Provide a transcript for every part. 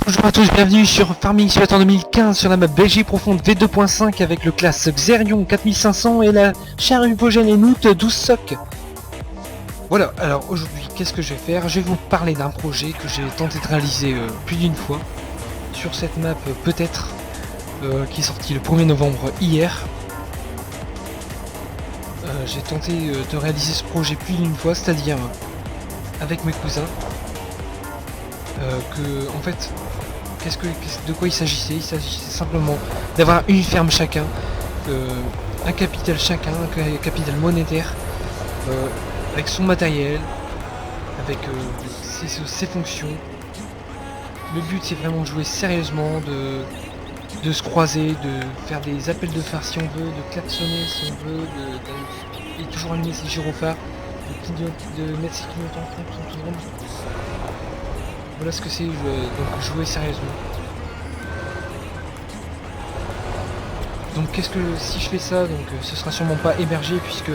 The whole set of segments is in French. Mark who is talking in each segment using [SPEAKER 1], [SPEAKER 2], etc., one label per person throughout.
[SPEAKER 1] Bonjour à tous, bienvenue sur Farming Simulator 2015 sur la map BG profonde V2.5 avec le classe Xerion 4500 et la charrue hypogène et Noot 12 soc. Voilà, alors aujourd'hui qu'est-ce que je vais faire? Je vais vous parler d'un projet que j'ai tenté de réaliser plus d'une fois sur cette map peut-être qui est sorti le 1er novembre hier. J'ai tenté de réaliser ce projet plus d'une fois, c'est-à-dire avec mes cousins. En fait, de quoi il s'agissait? Il s'agissait simplement d'avoir une ferme chacun, un capital chacun, un capital monétaire, avec son matériel, avec ses fonctions. Le but c'est vraiment de jouer sérieusement, de se croiser, de faire des appels de phare si on veut, de klaxonner si on veut, et toujours allumer ses gyrophares, de mettre ses clignotants quand on tourne. Voilà ce que c'est, donc jouer sérieusement. Donc si je fais ça, donc ce sera sûrement pas hébergé puisque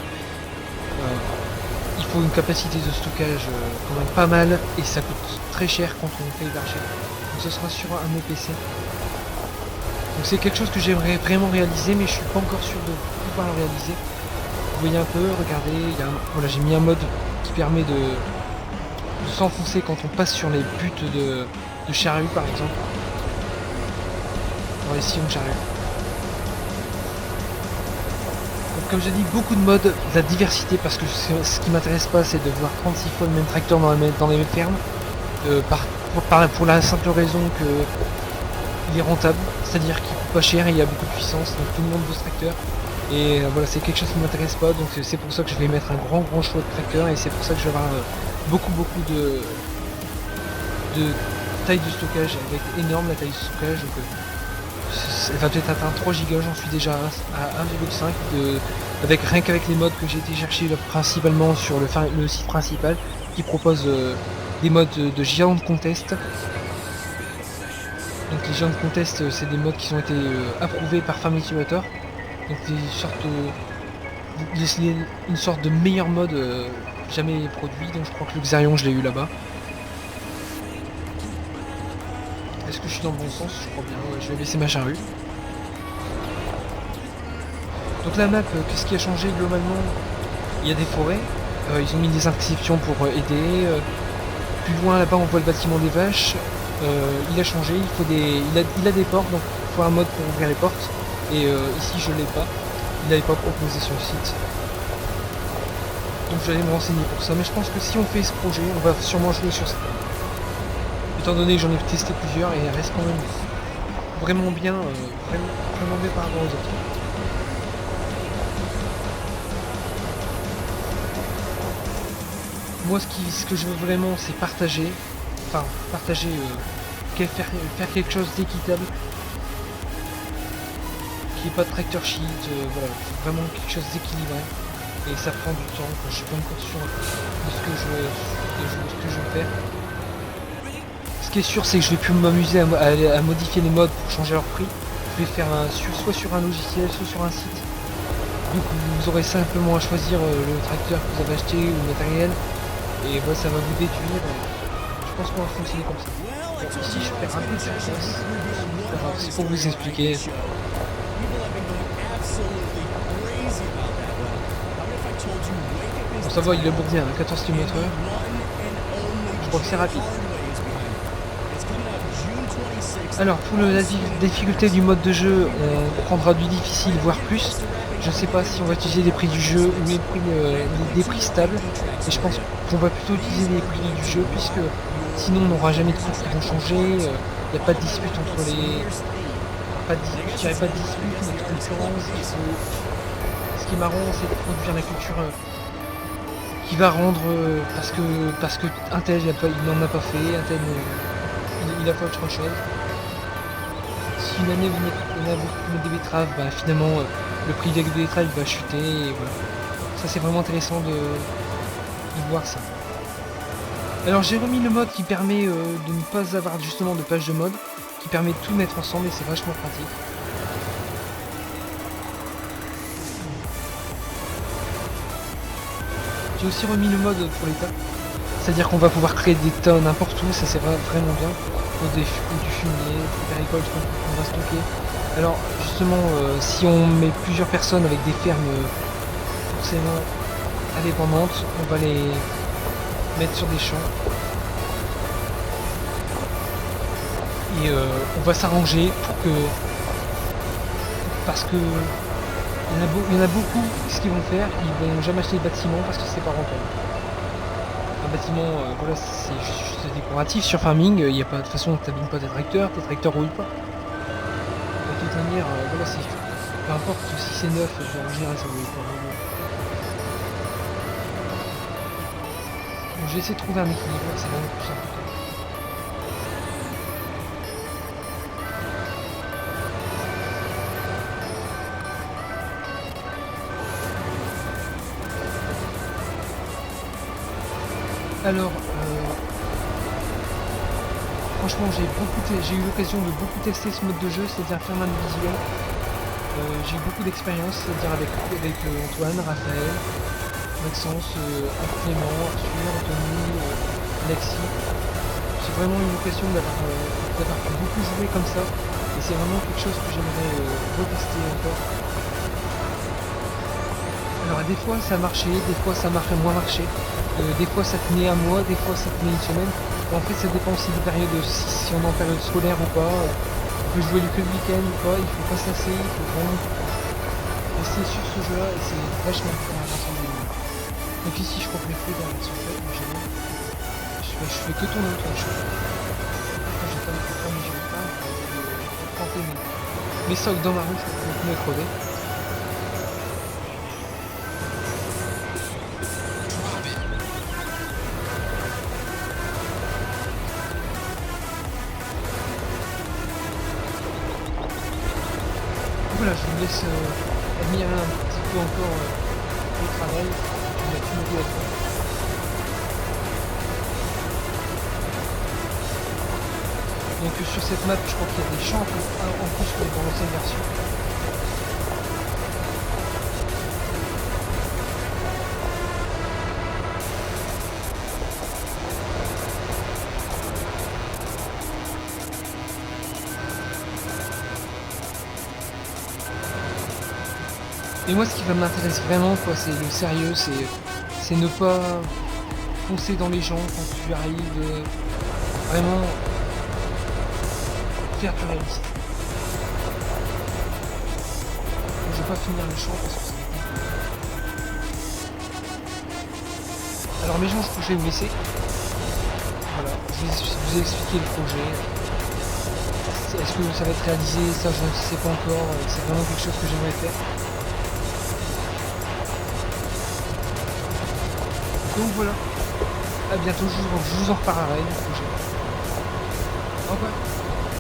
[SPEAKER 1] il faut une capacité de stockage quand même pas mal et ça coûte très cher quand on fait héberger. Donc ce sera sur un EPC. Donc c'est quelque chose que j'aimerais vraiment réaliser mais je suis pas encore sûr de pouvoir le réaliser. Vous voyez un peu, regardez, voilà, j'ai mis un mode qui permet de s'enfoncer quand on passe sur les buts de charrue par exemple. Dans les sillons de charrue. Donc comme j'ai dit, beaucoup de modes, de la diversité parce que ce qui m'intéresse pas c'est de voir 36 fois le même tracteur dans les mêmes fermes. Pour la simple raison que il est rentable, c'est-à-dire qu'il coûte pas cher et il y a beaucoup de puissance, donc tout le monde veut ce tracteur. Et voilà, c'est quelque chose qui m'intéresse pas, donc c'est pour ça que je vais mettre un grand choix de tracteurs et c'est pour ça que je vais avoir beaucoup de taille de stockage, elle va être énorme la taille de stockage, donc elle va peut-être atteindre 3 Go, j'en suis déjà à 1,5 avec rien qu'avec les modes que j'ai été chercher principalement sur le site principal qui propose des modes de Giant Contest. Donc les Giant Contest c'est des modes qui ont été approuvés par Farming Simulator. Donc une sorte de meilleur mode jamais produit, donc je crois que le Xerion je l'ai eu là-bas. Est-ce que je suis dans le bon sens? Je crois bien, je vais baisser ma charrue. Donc la map, qu'est-ce qui a changé globalement? Il y a des forêts, ils ont mis des inscriptions pour aider. Plus loin là-bas on voit le bâtiment des vaches. Il a changé, il a des portes, donc il faut un mode pour ouvrir les portes. Et ici je l'ai pas, il n'avait pas proposé sur le site. Donc j'allais me renseigner pour ça, mais je pense que si on fait ce projet, on va sûrement jouer sur ça. Étant donné que j'en ai testé plusieurs et elle reste quand même vraiment bien, vraiment bien par rapport aux autres. Moi ce que je veux vraiment c'est partager, faire quelque chose d'équitable. Qu'il n'y ait pas de tractor sheet, voilà, vraiment quelque chose d'équilibré. Et ça prend du temps, je suis pas encore sûr de ce que je veux faire. Ce qui est sûr c'est que je vais plus m'amuser à modifier les modes pour changer leur prix. Je vais faire soit sur un logiciel, soit sur un site. Donc vous aurez simplement à choisir le tracteur que vous avez acheté ou le matériel. Et voilà, ça va vous déduire. Je pense qu'on va fonctionner comme ça. Donc, ici je perds un peu de surface. C'est pour vous expliquer. Bon, ça va, il est bien, 14 km/h. Je crois que c'est rapide. Alors pour la difficulté du mode de jeu, on prendra du difficile voire plus. Je sais pas si on va utiliser les prix du jeu ou des prix stables. Et je pense qu'on va plutôt utiliser les prix du jeu puisque sinon on n'aura jamais de courses qui vont changer. Il n'y a pas de dispute entre les... Je dirais pas de dispute, mais de concurrence. Ce qui est marrant c'est de produire la culture qui va rendre parce que un tel il n'en a pas fait, un tel il a fait autre chose. Si une année vous mettez des betteraves, bah finalement le prix des betteraves va chuter et voilà. Ça c'est vraiment intéressant de voir ça. Alors j'ai remis le mode qui permet de ne pas avoir justement de page de mode, qui permet de tout mettre ensemble et c'est vachement pratique. J'ai aussi remis le mode pour les tas. C'est-à-dire qu'on va pouvoir créer des tas n'importe où, ça c'est vraiment bien. pour du fumier, des récoltes qu'on va stocker. Alors justement, si on met plusieurs personnes avec des fermes forcément indépendantes, on va les mettre sur des champs. Et on va s'arranger pour que... Parce que il y en a beaucoup, ce qu'ils vont faire, ils vont jamais acheter de bâtiment parce que c'est pas rentable. Un bâtiment, voilà, c'est juste décoratif. Sur farming, il n'y a pas de toute façon, t'abîmes pas tes tracteurs roulent pas. De toute manière, voilà, c'est peu importe si c'est neuf, en général ça roule pas. Donc j'ai essayé de trouver un équilibre, c'est vraiment plus important. Alors, franchement, j'ai eu l'occasion de beaucoup tester ce mode de jeu, c'est-à-dire faire un visuel. J'ai eu beaucoup d'expérience, c'est-à-dire avec Antoine, Raphaël, Maxence, Clément, Arthur, Anthony, Alexis. J'ai vraiment eu l'occasion d'avoir pu beaucoup jouer comme ça, et c'est vraiment quelque chose que j'aimerais retester encore. Alors des fois ça marchait, des fois ça marchait moins marché, des fois ça tenait un mois, des fois ça tenait une semaine. Et en fait ça dépend aussi des périodes, si on est en période scolaire ou pas, on peut jouer que le week-end ou pas, il faut pas se lasser, il faut vraiment rester sur ce jeu là et c'est vachement bien à l'ensemble des niveaux. Donc ici je crois que les feux dans la version faite, mais j'aime. Je fais que tourner autour de chose. Après j'ai pas le temps mais j'ai pas de planter mes socs dans ma rue, je peux me crever. Voilà, je vous laisse admirer un petit peu encore le travail. On a tout à faire. Donc sur cette map, je crois qu'il y a des champs en plus que dans l'ancienne version. Et moi, ce qui m'intéresse vraiment, quoi, c'est le sérieux, c'est ne pas foncer dans les gens quand tu arrives, vraiment faire du réaliste. Je vais pas finir le champ parce que c'est compliqué. Alors mes gens, je vais vous laisser. Voilà, je vous ai expliqué le projet. Est-ce que ça va être réalisé? Ça, je ne sais pas encore. C'est vraiment quelque chose que j'aimerais faire. Donc voilà, à bientôt, je vous en reparlerai du projet. Au revoir.